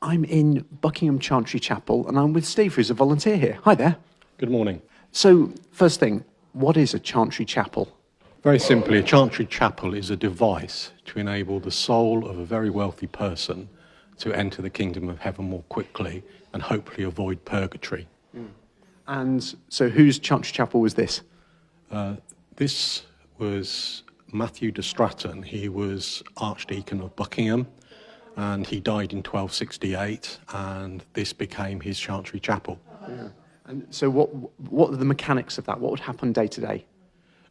I'm in Buckingham Chantry Chapel and I'm with Steve, who's a volunteer here. Hi there. Good morning. So, first thing, what is a chantry chapel? Very simply, a chantry chapel is a device to enable the soul of a very wealthy person to enter the kingdom of heaven more quickly and hopefully avoid purgatory. And so whose chantry chapel was this? This was Matthew de Stratton. He was Archdeacon of Buckingham and he died in 1268 and this became his chantry chapel. Yeah. And so what are the mechanics of that? What would happen day to day?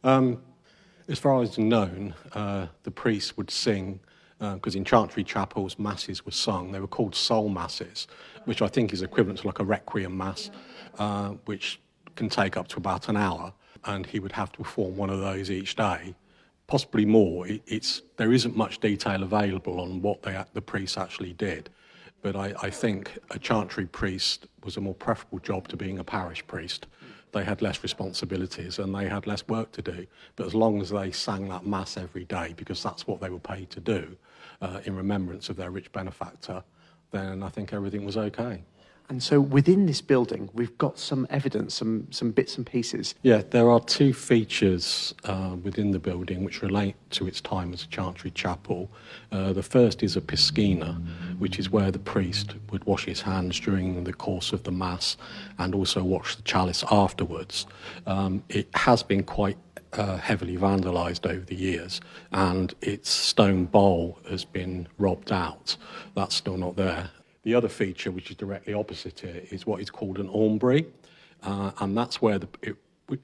As far as known, the priests would sing, because in chantry chapels, masses were sung. They were called soul masses, which I think is equivalent to like a requiem mass, which can take up to about an hour. And he would have to perform one of those each day, possibly more. There isn't much detail available on what the priests actually did. But I think a chantry priest was a more preferable job to being a parish priest. They had less responsibilities and they had less work to do. But as long as they sang that mass every day, because that's what they were paid to do, in remembrance of their rich benefactor, then I think everything was okay. And so within this building, we've got some evidence, some bits and pieces. Yeah, there are two features within the building which relate to its time as a chantry chapel. The first is a piscina, which is where the priest would wash his hands during the course of the Mass and also wash the chalice afterwards. It has been quite heavily vandalised over the years and its stone bowl has been robbed out. That's still not there. The other feature, which is directly opposite it, is what is called an aumbry, and that's where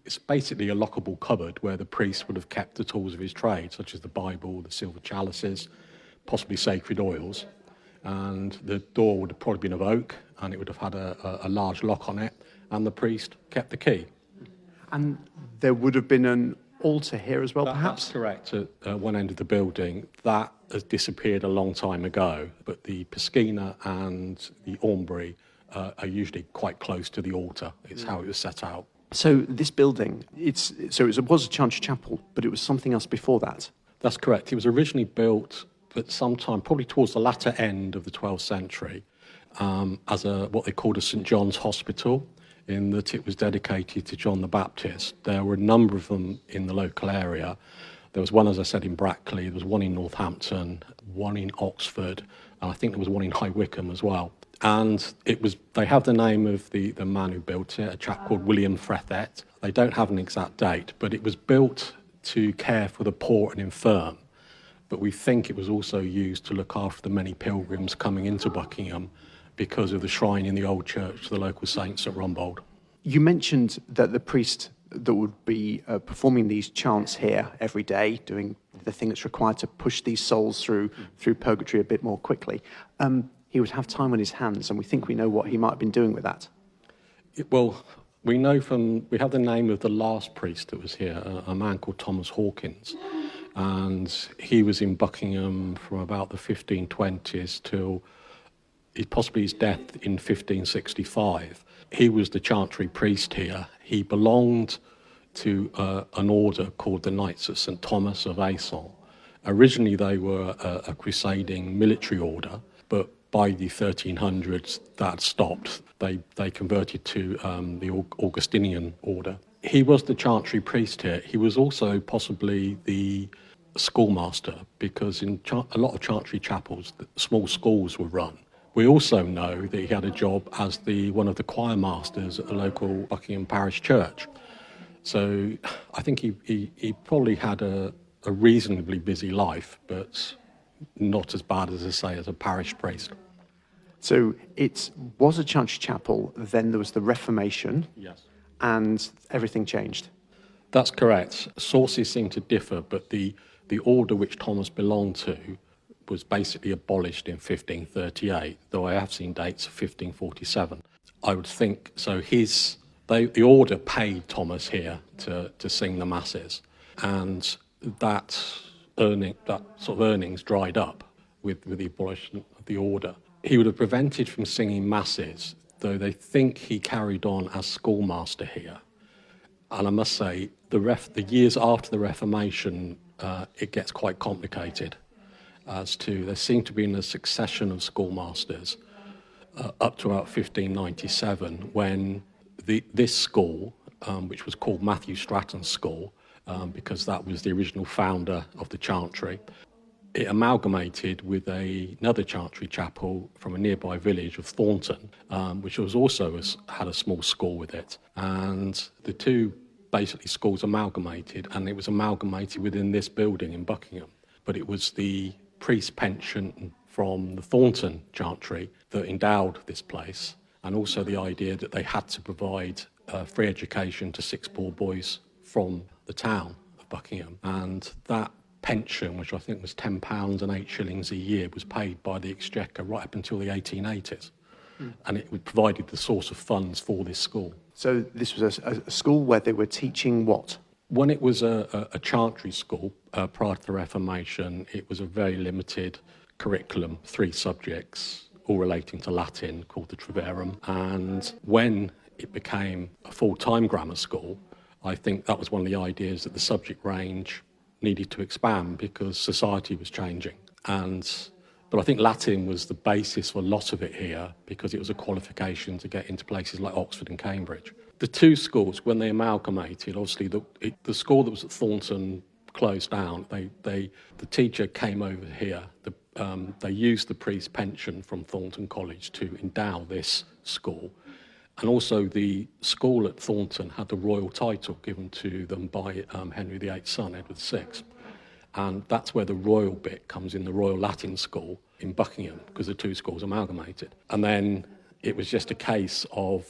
it's basically a lockable cupboard where the priest would have kept the tools of his trade, such as the Bible, the silver chalices, possibly sacred oils, and the door would have probably been of oak, and it would have had a large lock on it, and the priest kept the key. And there would have been an altar here as well, perhaps? That's correct, at one end of the building. That has disappeared a long time ago, but the piscina and the aumbry are usually quite close to the altar. It's how it was set out. So this building, it was a chantry chapel, but it was something else before that? That's correct. It was originally built at some time, probably towards the latter end of the 12th century, as what they called a St. John's Hospital, in that it was dedicated to John the Baptist. There were a number of them in the local area. There was one, as I said, in Brackley, there was one in Northampton, one in Oxford, and I think there was one in High Wycombe as well. And they have the name of the man who built it, a chap called William Frethet. They don't have an exact date, but it was built to care for the poor and infirm. But we think it was also used to look after the many pilgrims coming into Buckingham because of the shrine in the old church to the local saints at Rumbold. You mentioned that the priest that would be performing these chants here every day, doing the thing that's required to push these souls through purgatory a bit more quickly, he would have time on his hands, and we think we know what he might have been doing with that. Well, we have the name of the last priest that was here, a man called Thomas Hawkins, and he was in Buckingham from about the 1520s till possibly his death in 1565. He was the chantry priest here. He belonged to an order called the Knights of St. Thomas of Aison. Originally they were a crusading military order, but by the 1300s that stopped. They converted to the Augustinian order. He was the chantry priest here. He was also possibly the schoolmaster, because in a lot of chantry chapels, small schools were run. We also know that he had a job as one of the choir masters at the local Buckingham Parish Church. So I think he probably had a reasonably busy life, but not as bad as I say as a parish priest. So it was a chantry chapel, then there was the Reformation, Yes. and everything changed. That's correct. Sources seem to differ, but the order which Thomas belonged to was basically abolished in 1538, though I have seen dates of 1547. I would think so. The order paid Thomas here to sing the masses, and that sort of earnings dried up with the abolition of the order. He would have prevented from singing masses, though they think he carried on as schoolmaster here. And I must say, the years after the Reformation, it gets quite complicated. There seem to be a succession of schoolmasters up to about 1597, when this school, which was called Matthew Stratton's School, because that was the original founder of the chantry, it amalgamated with another chantry chapel from a nearby village of Thornton, which was also had a small school with it. And the two basically schools amalgamated, and it was amalgamated within this building in Buckingham. But it was the priest pension from the Thornton chantry that endowed this place, and also the idea that they had to provide free education to 6 poor boys from the town of Buckingham. And that pension, which I think was £10 and 8 shillings a year, was paid by the Exchequer right up until the 1880s. And it provided the source of funds for this school. So this was a school where they were teaching what? When it was a chantry school prior to the Reformation, it was a very limited curriculum, 3 subjects, all relating to Latin, called the Triverum. And when it became a full-time grammar school, I think that was one of the ideas, that the subject range needed to expand because society was changing. But I think Latin was the basis for a lot of it here, because it was a qualification to get into places like Oxford and Cambridge. The 2 schools, when they amalgamated, obviously the school that was at Thornton closed down. The teacher came over here. They used the priest's pension from Thornton College to endow this school. And also the school at Thornton had the royal title given to them by Henry VIII's son, Edward VI. And that's where the royal bit comes in, the Royal Latin School in Buckingham, because the 2 schools amalgamated. And then it was just a case of,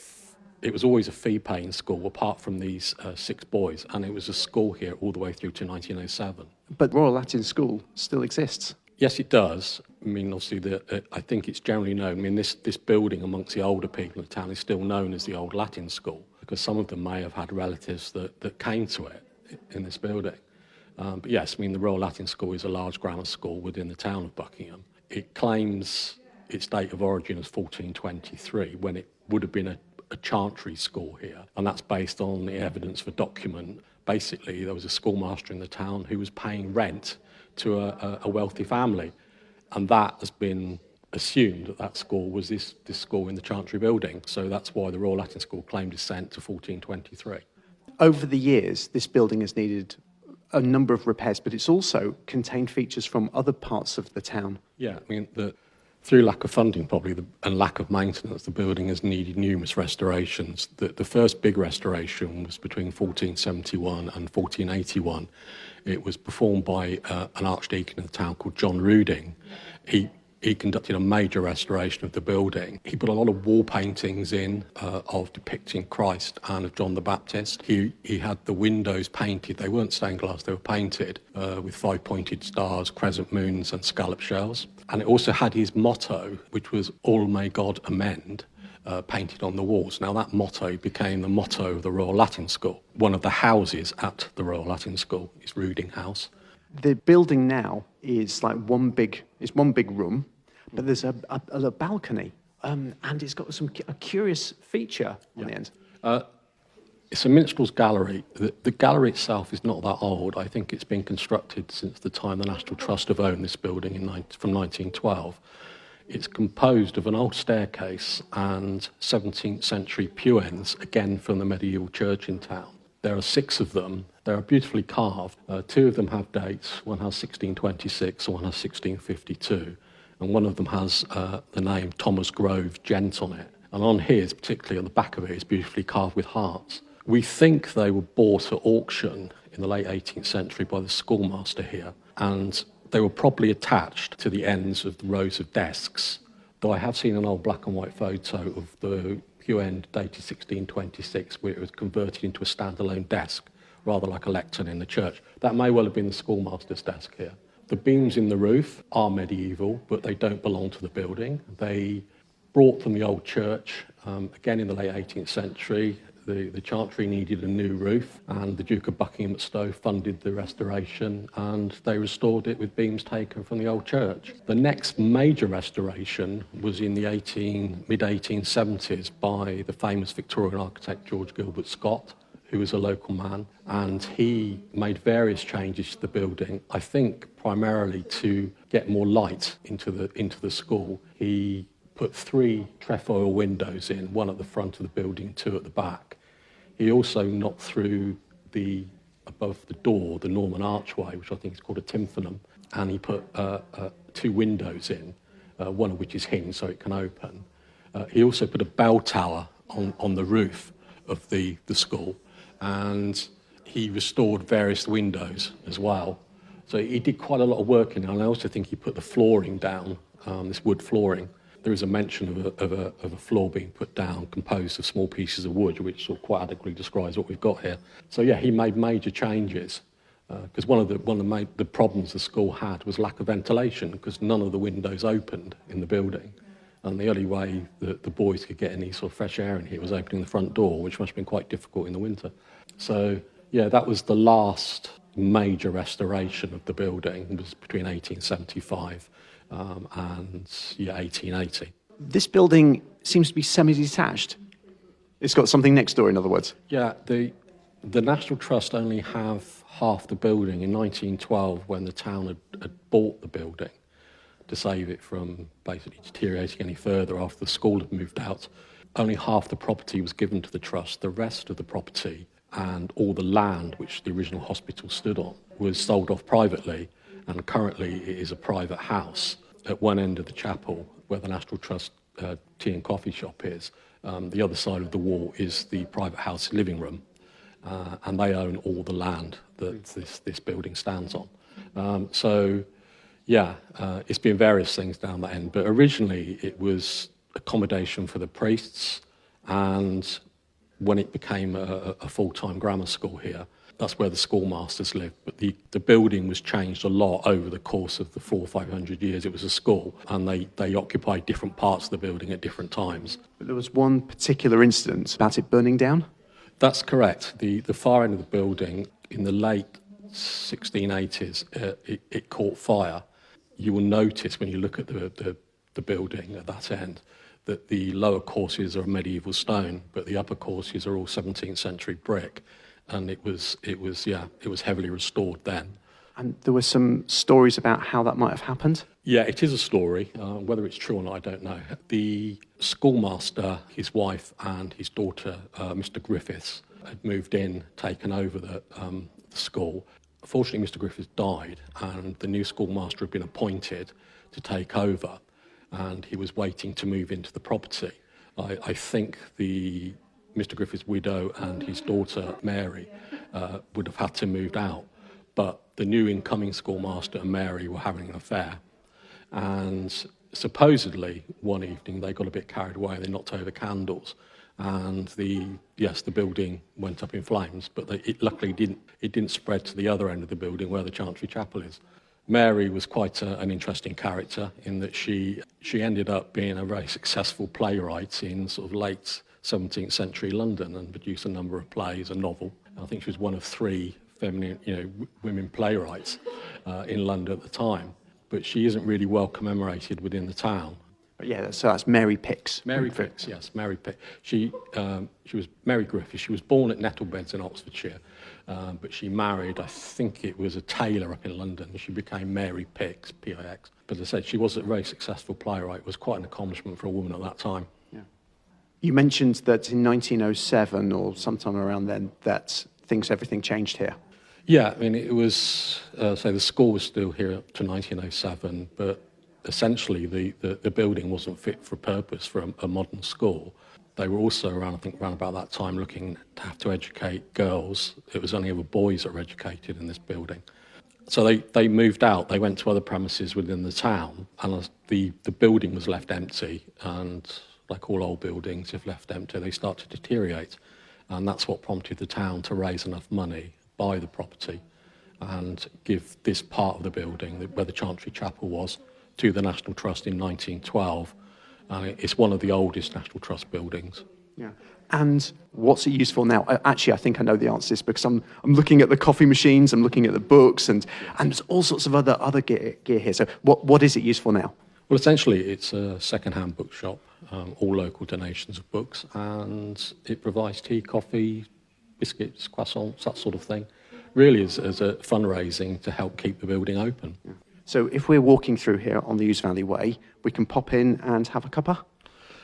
it was always a fee-paying school apart from these 6 boys, and it was a school here all the way through to 1907. But Royal Latin School still exists. Yes, it does. I mean, obviously, I think it's generally known. I mean, this building amongst the older people in the town is still known as the Old Latin School, because some of them may have had relatives that came to it in this building. But yes, I mean, the Royal Latin School is a large grammar school within the town of Buckingham. It claims its date of origin as 1423, when it would have been a chantry school here, and that's based on the evidence of a document. Basically, there was a schoolmaster in the town who was paying rent to a wealthy family, and that has been assumed that school was this school in the Chantry building. So that's why the Royal Latin School claimed descent to 1423. Over the years, this building has needed a number of repairs, but it's also contained features from other parts of the town. Yeah, I mean, through lack of funding probably and lack of maintenance, the building has needed numerous restorations. The first big restoration was between 1471 and 1481. It was performed by an archdeacon in the town called John Ruding. He conducted a major restoration of the building. He put a lot of wall paintings in of depicting Christ and of John the Baptist. He had the windows painted. They weren't stained glass, they were painted with 5-pointed stars, crescent moons and scallop shells. And it also had his motto, which was, "All may God amend," painted on the walls. Now that motto became the motto of the Royal Latin School. One of the houses at the Royal Latin School is Ruding House. The building now is like one big room, but there's a balcony, and it's got a curious feature on the end. It's a minstrel's gallery. The gallery itself is not that old. I think it's been constructed since the time the National Trust have owned this building from 1912. It's composed of an old staircase and 17th century pew ends, again from the medieval church in town. There are 6 of them. They are beautifully carved. 2 of them have dates. One has 1626 and one has 1652. And one of them has the name Thomas Grove, Gent on it. And on his, particularly on the back of it, is beautifully carved with hearts. We think they were bought at auction in the late 18th century by the schoolmaster here, and they were probably attached to the ends of the rows of desks, though I have seen an old black and white photo of the pew end dated 1626 where it was converted into a standalone desk, rather like a lectern in the church. That may well have been the schoolmaster's desk here. The beams in the roof are medieval, but they don't belong to the building. They brought from the old church, again in the late 18th century. The chantry needed a new roof, and the Duke of Buckingham at Stowe funded the restoration, and they restored it with beams taken from the old church. The next major restoration was in the mid-1870s by the famous Victorian architect George Gilbert Scott, who was a local man, and he made various changes to the building, I think primarily to get more light into the school. He put 3 trefoil windows in, one at the front of the building, 2 at the back. He also knocked through above the door, the Norman archway, which I think is called a tympanum, and he put 2 windows in, one of which is hinged so it can open. He also put a bell tower on the roof of the school, and he restored various windows as well. So he did quite a lot of work in it, and I also think he put the flooring down, this wood flooring. There is a mention of a floor being put down composed of small pieces of wood, which sort of quite adequately describes what we've got here. So yeah, he made major changes, because one of the problems the school had was lack of ventilation, because none of the windows opened in the building. And the only way that the boys could get any sort of fresh air in here was opening the front door, which must have been quite difficult in the winter. So yeah, that was the last major restoration of the building. It was between 1875 and 1880. This building seems to be semi-detached. It's got something next door, in other words. Yeah, the National Trust only have half the building. In 1912, when the town had bought the building to save it from basically deteriorating any further after the school had moved out, only half the property was given to the Trust. The rest of the property and all the land which the original hospital stood on was sold off privately, and currently it is a private house at one end of the chapel where the National Trust tea and coffee shop is. The other side of the wall is the private house living room, and they own all the land that this building stands on. It's been various things down that end, but originally it was accommodation for the priests, and when it became a full-time grammar school here, that's where the schoolmasters lived. But the building was changed a lot over the course of the 400 or 500 years it was a school, and they occupied different parts of the building at different times. But there was one particular incident about it burning down? That's correct. The far end of the building, in the late 1680s, it caught fire. You will notice when you look at the building at that end that the lower courses are medieval stone, but the upper courses are all 17th century brick, and it was heavily restored then. And there were some stories about how that might have happened? Yeah, it is a story. Whether it's true or not, I don't know. The schoolmaster, his wife and his daughter, Mr. Griffiths, had moved in, taken over the school. Fortunately, Mr. Griffiths died, and the new schoolmaster had been appointed to take over, and he was waiting to move into the property. I think Mr. Griffiths' widow and his daughter, Mary, would have had to move out, but the new incoming schoolmaster and Mary were having an affair, and supposedly one evening they got a bit carried away. They knocked over candles, and the building went up in flames, but it luckily didn't spread to the other end of the building where the Chantry Chapel is. Mary was quite an interesting character in that she ended up being a very successful playwright in sort of late 17th century London, and produced a number of plays, a novel. I think she was one of 3 feminine, women playwrights in London at the time, but she isn't really well commemorated within the town. Yeah, so that's Mary Picks. Mary Picks, yes, Mary Picks. She was Mary Griffiths. She was born at Nettlebeds in Oxfordshire, but she married, I think it was a tailor up in London. She became Mary Picks, P-I-X. But as I said, she was a very successful playwright. It was quite an accomplishment for a woman at that time. Yeah. You mentioned that in 1907 or sometime around then that everything changed here. Yeah, I mean, it was, the school was still here up to 1907, but essentially the building wasn't fit for purpose for a modern school. They were also around about that time looking to have to educate girls. It was only ever boys that were educated in this building. So they moved out. They went to other premises within the town, and the building was left empty, and like all old buildings, if left empty, they start to deteriorate. And that's what prompted the town to raise enough money, buy the property, and give this part of the building, where the Chantry Chapel was, to the National Trust in 1912. It's one of the oldest National Trust buildings. Yeah. And what's it used for now? Actually, I think I know the answer to this, because I'm looking at the coffee machines, I'm looking at the books, and there's all sorts of other gear here. So what is it used for now? Well, essentially, it's a second-hand bookshop, all local donations of books, and it provides tea, coffee, biscuits, croissants, that sort of thing. Really as a fundraising to help keep the building open. Yeah. So if we're walking through here on the Ouse Valley Way, we can pop in and have a cuppa?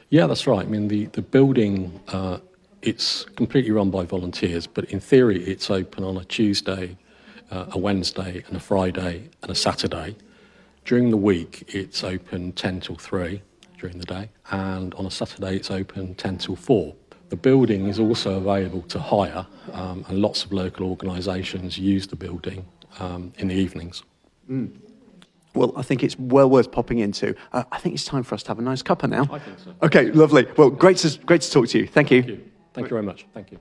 Yeah, that's right. I mean, the building, it's completely run by volunteers, but in theory, it's open on a Tuesday, a Wednesday, and a Friday, and a Saturday. During the week, it's open 10 till 3 during the day, and on a Saturday, it's open 10 till 4. The building is also available to hire, and lots of local organisations use the building in the evenings. Well, I think it's well worth popping into. I think it's time for us to have a nice cuppa now. I think so. Okay, lovely. Well, great to talk to you. Thank you. Thank you very much. Thank you.